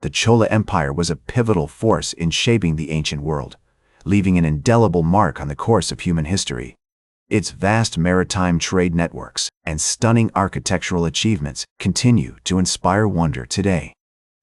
the Chola Empire was a pivotal force in shaping the ancient world, leaving an indelible mark on the course of human history. Its vast maritime trade networks and stunning architectural achievements continue to inspire wonder today.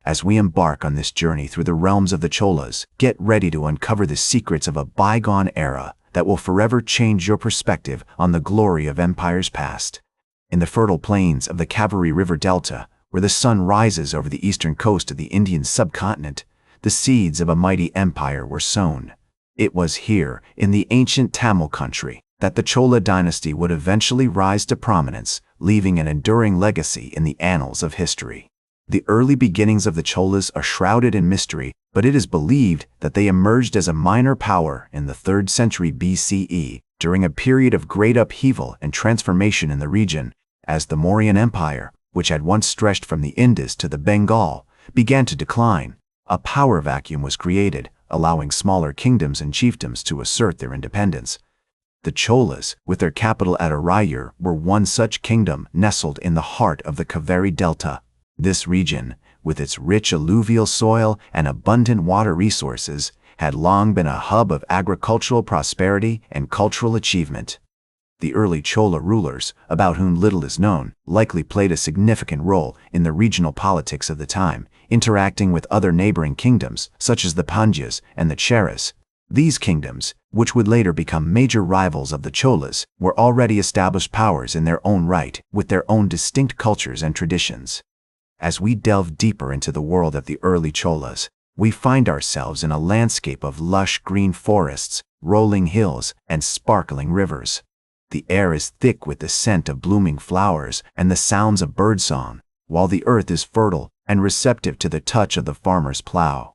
As we embark on this journey through the realms of the Cholas, get ready to uncover the secrets of a bygone era that will forever change your perspective on the glory of empires past. In the fertile plains of the Kaveri River Delta, where the sun rises over the eastern coast of the Indian subcontinent, the seeds of a mighty empire were sown. It was here, in the ancient Tamil country, that the Chola dynasty would eventually rise to prominence, leaving an enduring legacy in the annals of history. The early beginnings of the Cholas are shrouded in mystery, but it is believed that they emerged as a minor power in the 3rd century BCE during a period of great upheaval and transformation in the region, as the Mauryan Empire, which had once stretched from the Indus to the Bengal, began to decline. A power vacuum was created, allowing smaller kingdoms and chiefdoms to assert their independence. The Cholas, with their capital at Arayur, were one such kingdom nestled in the heart of the Kaveri Delta. This region, with its rich alluvial soil and abundant water resources, had long been a hub of agricultural prosperity and cultural achievement. The early Chola rulers, about whom little is known, likely played a significant role in the regional politics of the time, interacting with other neighboring kingdoms, such as the Pandyas and the Cheras. These kingdoms, which would later become major rivals of the Cholas, were already established powers in their own right, with their own distinct cultures and traditions. As we delve deeper into the world of the early Cholas, we find ourselves in a landscape of lush green forests, rolling hills, and sparkling rivers. The air is thick with the scent of blooming flowers and the sounds of birdsong, while the earth is fertile and receptive to the touch of the farmer's plow.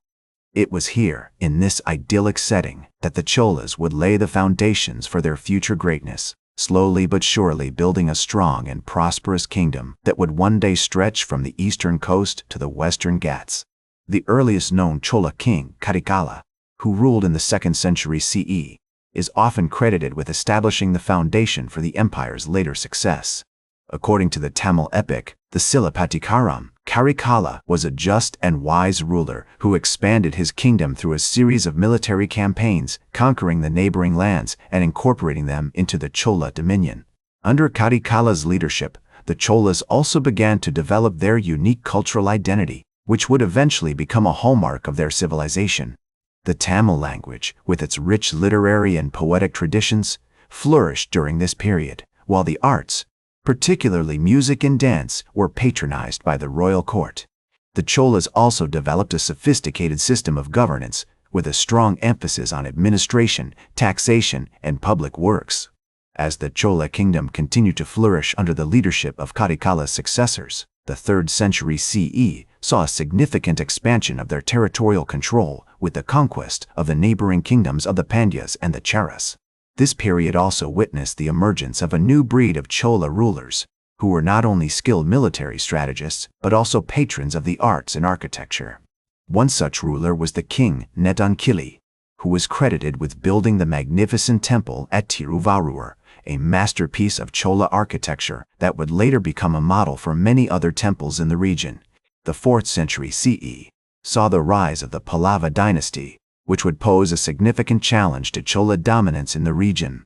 It was here, in this idyllic setting, that the Cholas would lay the foundations for their future greatness, slowly but surely building a strong and prosperous kingdom that would one day stretch from the eastern coast to the western Ghats. The earliest known Chola king, Karikala, who ruled in the 2nd century CE, is often credited with establishing the foundation for the empire's later success. According to the Tamil epic, the Silapatikaram, Karikala was a just and wise ruler who expanded his kingdom through a series of military campaigns, conquering the neighboring lands and incorporating them into the Chola dominion. Under Karikala's leadership, the Cholas also began to develop their unique cultural identity, which would eventually become a hallmark of their civilization. The Tamil language, with its rich literary and poetic traditions, flourished during this period, while the arts, particularly music and dance, were patronized by the royal court. The Cholas also developed a sophisticated system of governance, with a strong emphasis on administration, taxation, and public works. As the Chola kingdom continued to flourish under the leadership of Karikala's successors, the 3rd century CE saw a significant expansion of their territorial control with the conquest of the neighboring kingdoms of the Pandyas and the Cheras. This period also witnessed the emergence of a new breed of Chola rulers, who were not only skilled military strategists, but also patrons of the arts and architecture. One such ruler was the king Nedunkili, who was credited with building the magnificent temple at Tiruvarur, a masterpiece of Chola architecture that would later become a model for many other temples in the region. The 4th century CE saw the rise of the Pallava dynasty, which would pose a significant challenge to Chola dominance in the region.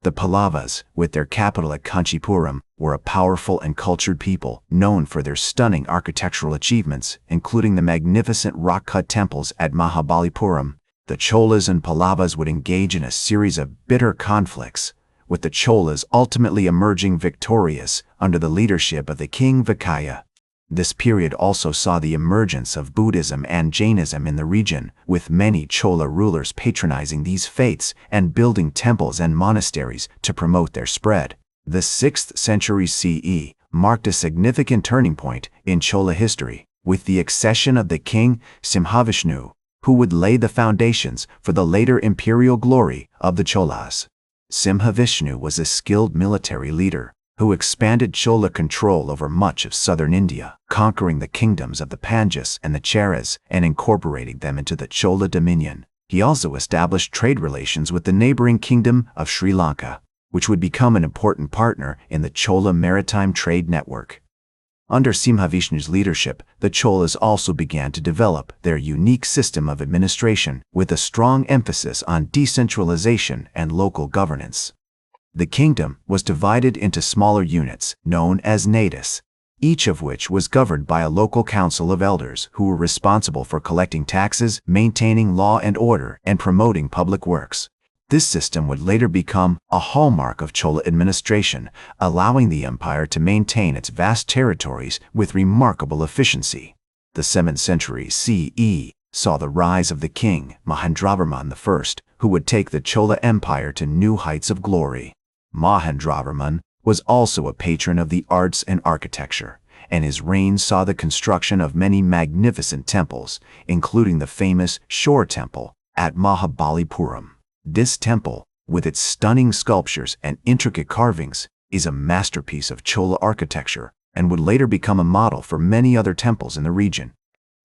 The Pallavas, with their capital at Kanchipuram, were a powerful and cultured people known for their stunning architectural achievements, including the magnificent rock-cut temples at Mahabalipuram. The Cholas and Pallavas would engage in a series of bitter conflicts, with the Cholas ultimately emerging victorious under the leadership of the king Vikaya. This period also saw the emergence of Buddhism and Jainism in the region, with many Chola rulers patronizing these faiths and building temples and monasteries to promote their spread. The 6th century CE marked a significant turning point in Chola history, with the accession of the king Simhavishnu, who would lay the foundations for the later imperial glory of the Cholas. Simhavishnu was a skilled military leader who expanded Chola control over much of southern India, conquering the kingdoms of the Pandyas and the Cheras and incorporating them into the Chola dominion. He also established trade relations with the neighboring kingdom of Sri Lanka, which would become an important partner in the Chola maritime trade network. Under Simhavishnu's leadership, the Cholas also began to develop their unique system of administration with a strong emphasis on decentralization and local governance. The kingdom was divided into smaller units known as nadis, each of which was governed by a local council of elders who were responsible for collecting taxes, maintaining law and order, and promoting public works. This system would later become a hallmark of Chola administration, allowing the empire to maintain its vast territories with remarkable efficiency. The 7th century CE saw the rise of the king, Mahendravarman I, who would take the Chola Empire to new heights of glory. Mahendravarman was also a patron of the arts and architecture, and his reign saw the construction of many magnificent temples, including the famous Shore Temple at Mahabalipuram. This temple, with its stunning sculptures and intricate carvings, is a masterpiece of Chola architecture and would later become a model for many other temples in the region.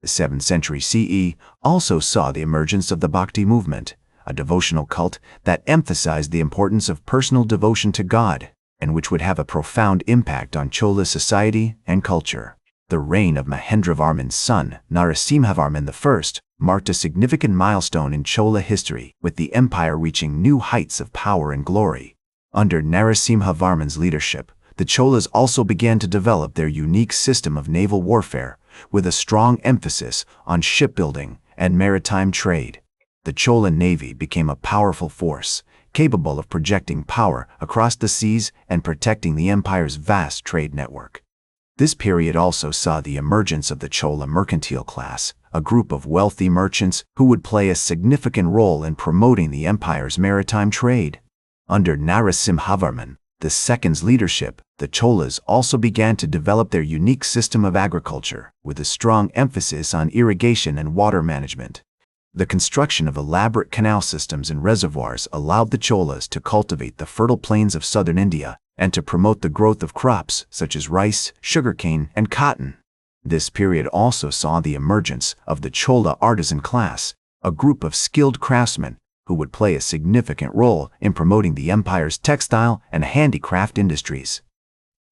The 7th century CE also saw the emergence of the Bhakti movement, a devotional cult that emphasized the importance of personal devotion to God and which would have a profound impact on Chola society and culture. The reign of Mahendravarman's son, Narasimhavarman I, marked a significant milestone in Chola history, with the empire reaching new heights of power and glory. Under Narasimhavarman's leadership, the Cholas also began to develop their unique system of naval warfare, with a strong emphasis on shipbuilding and maritime trade. The Chola navy became a powerful force, capable of projecting power across the seas and protecting the empire's vast trade network. This period also saw the emergence of the Chola mercantile class, a group of wealthy merchants who would play a significant role in promoting the empire's maritime trade. Under Narasimhavarman II's leadership, the Cholas also began to develop their unique system of agriculture, with a strong emphasis on irrigation and water management. The construction of elaborate canal systems and reservoirs allowed the Cholas to cultivate the fertile plains of southern India and to promote the growth of crops such as rice, sugarcane, and cotton. This period also saw the emergence of the Chola artisan class, a group of skilled craftsmen who would play a significant role in promoting the empire's textile and handicraft industries.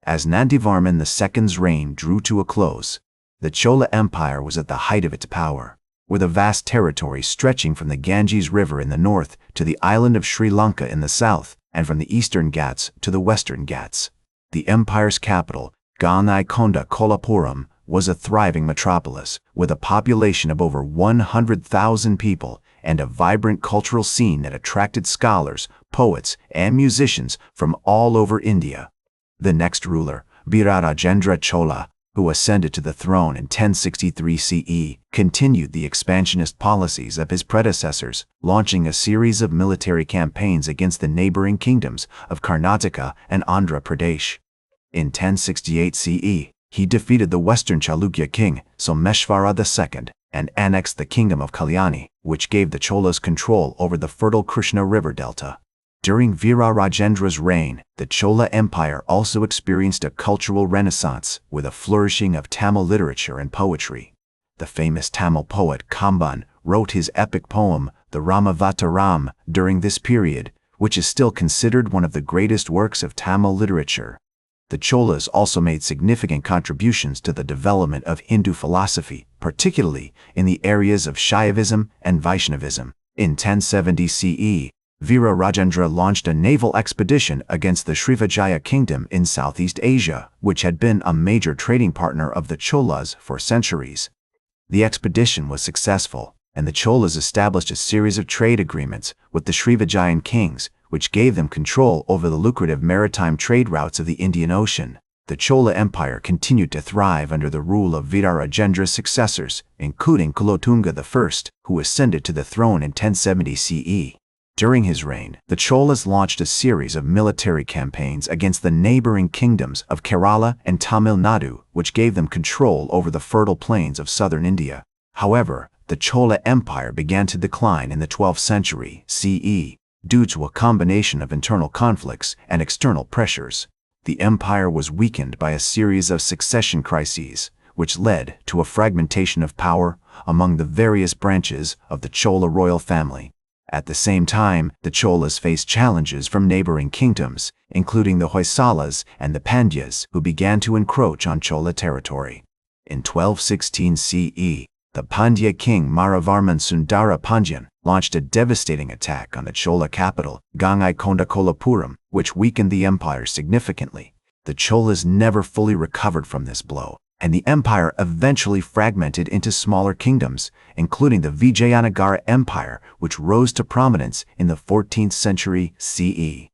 As Nandivarman II's reign drew to a close, the Chola Empire was at the height of its power, with a vast territory stretching from the Ganges River in the north to the island of Sri Lanka in the south, and from the eastern Ghats to the western Ghats. The empire's capital, Ganaikona Kolapuram, was a thriving metropolis, with a population of over 100,000 people and a vibrant cultural scene that attracted scholars, poets, and musicians from all over India. The next ruler, Virarajendra Chola, who ascended to the throne in 1063 CE, continued the expansionist policies of his predecessors, launching a series of military campaigns against the neighboring kingdoms of Karnataka and Andhra Pradesh. In 1068 CE, he defeated the western Chalukya king, Someshvara II, and annexed the kingdom of Kalyani, which gave the Cholas control over the fertile Krishna River delta. During Virarajendra's reign, the Chola Empire also experienced a cultural renaissance with a flourishing of Tamil literature and poetry. The famous Tamil poet Kamban wrote his epic poem, the Ramavataram, during this period, which is still considered one of the greatest works of Tamil literature. The Cholas also made significant contributions to the development of Hindu philosophy, particularly in the areas of Shaivism and Vaishnavism. In 1070 CE, Virarajendra launched a naval expedition against the Srivijaya kingdom in Southeast Asia, which had been a major trading partner of the Cholas for centuries. The expedition was successful, and the Cholas established a series of trade agreements with the Srivijayan kings, which gave them control over the lucrative maritime trade routes of the Indian Ocean. The Chola Empire continued to thrive under the rule of Virarajendra's successors, including Kulotunga I, who ascended to the throne in 1070 CE. During his reign, the Cholas launched a series of military campaigns against the neighboring kingdoms of Kerala and Tamil Nadu, which gave them control over the fertile plains of southern India. However, the Chola Empire began to decline in the 12th century CE due to a combination of internal conflicts and external pressures. The empire was weakened by a series of succession crises, which led to a fragmentation of power among the various branches of the Chola royal family. At the same time, the Cholas faced challenges from neighboring kingdoms, including the Hoysalas and the Pandyas, who began to encroach on Chola territory. In 1216 CE, the Pandya king Maravarman Sundara Pandyan launched a devastating attack on the Chola capital, Gangaikonda which weakened the empire significantly. The Cholas never fully recovered from this blow, and the empire eventually fragmented into smaller kingdoms, including the Vijayanagara Empire, which rose to prominence in the 14th century CE.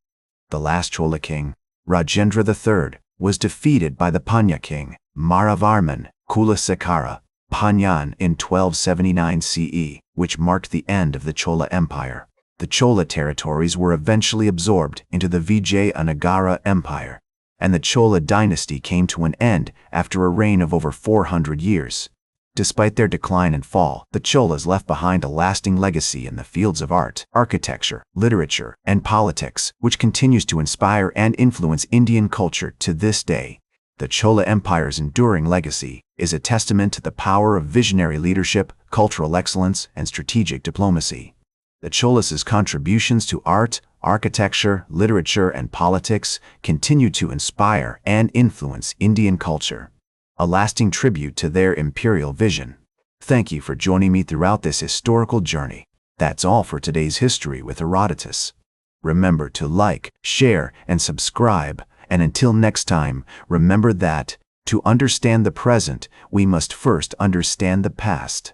The last Chola king, Rajendra III, was defeated by the Pandya king, Maravarman Kulasekara Pandyan in 1279 CE, which marked the end of the Chola Empire. The Chola territories were eventually absorbed into the Vijayanagara Empire, and the Chola dynasty came to an end after a reign of over 400 years. Despite their decline and fall, the Cholas left behind a lasting legacy in the fields of art, architecture, literature, and politics, which continues to inspire and influence Indian culture to this day. The Chola Empire's enduring legacy is a testament to the power of visionary leadership, cultural excellence, and strategic diplomacy. The Cholas' contributions to art, architecture, literature, and politics continue to inspire and influence Indian culture, a lasting tribute to their imperial vision. Thank you for joining me throughout this historical journey. That's all for today's History with Herodotus. Remember to like, share, and subscribe. And until next time, remember that, to understand the present, we must first understand the past.